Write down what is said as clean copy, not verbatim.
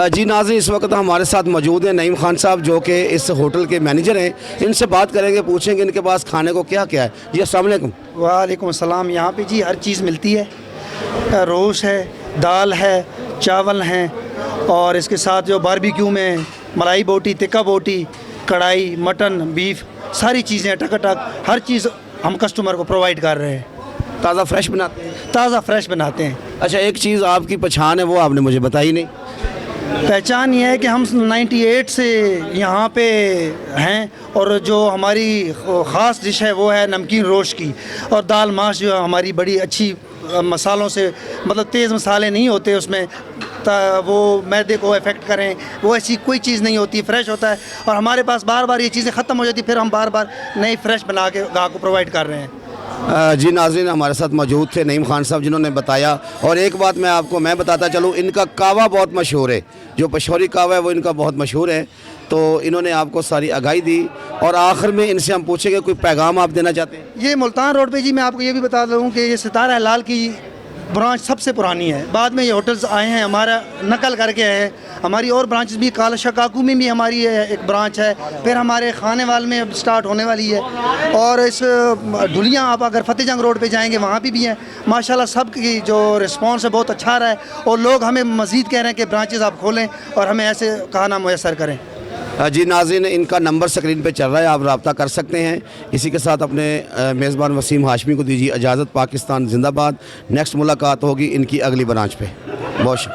जी नाज़रीन, इस वक्त हमारे साथ मौजूद हैं नईम खान साहब, जो कि इस होटल के मैनेजर हैं। इनसे बात करेंगे, पूछेंगे इनके पास खाने को क्या क्या है। जी अस्सलाम वालेकुम। वालेकुम अस्सलाम। यहाँ पे जी हर चीज़ मिलती है, रोश है, दाल है, चावल हैं, और इसके साथ जो बारबेक्यू में मलाई बोटी, टिक्का बोटी, कढ़ाई, मटन, बीफ, सारी चीज़ें टक हर चीज़ हम कस्टमर को प्रोवाइड कर रहे हैं। ताज़ा फ्रेश बनाते हैं? ताज़ा फ्रेश बनाते हैं। अच्छा, एक चीज़ आपकी पहचान है, वो आपने मुझे बताई नहीं। पहचान ये है कि हम 98 से यहाँ पे हैं, और जो हमारी ख़ास डिश है वो है नमकीन रोश की, और दाल माश जो है हमारी बड़ी अच्छी मसालों से, मतलब तेज़ मसाले नहीं होते उसमें, वो मैदे को इफ़ेक्ट करें, वो ऐसी कोई चीज़ नहीं होती, फ्रेश होता है। और हमारे पास बार बार ये चीज़ें ख़त्म हो जाती, फिर हम बार बार नई फ्रेश बना के गाहक को प्रोवाइड कर रहे हैं। जी नाज़रीन, हमारे साथ मौजूद थे नईम खान साहब, जिन्होंने बताया। और एक बात मैं बताता चलूँ, इनका कावा बहुत मशहूर है, जो पशौरी कावा है वो इनका बहुत मशहूर है। तो इन्होंने आपको सारी आगाही दी, और आखिर में इनसे हम पूछेंगे कोई पैगाम आप देना चाहते हैं? ये मुल्तान रोड पे जी मैं आपको ये भी बता दूँ कि ये सितारा हिलाल की ब्रांच सबसे पुरानी है, बाद में ये होटल्स आए हैं, हमारा नकल करके आए हैं। हमारी और ब्रांचेस भी, काला काकू में भी हमारी एक ब्रांच है, फिर हमारे खानेवाल में अब स्टार्ट होने वाली है, और इस ढुलियाँ आप अगर फतेह जंग रोड पे जाएंगे वहाँ भी हैं। माशाल्लाह सब की जो रिस्पांस है बहुत अच्छा रहा है, और लोग हमें मज़ीद कह रहे हैं कि ब्रांचेस आप खोलें और हमें ऐसे खाना मुयस्सर करें। जी नाज़रीन, इनका नंबर स्क्रीन पे चल रहा है, आप रब्ता कर सकते हैं। इसी के साथ अपने मेज़बान वसीम हाशमी को दीजिए इजाज़त। पाकिस्तान जिंदाबाद। नेक्स्ट मुलाकात होगी इनकी अगली ब्रांच पे। बहुत शुक्रिया।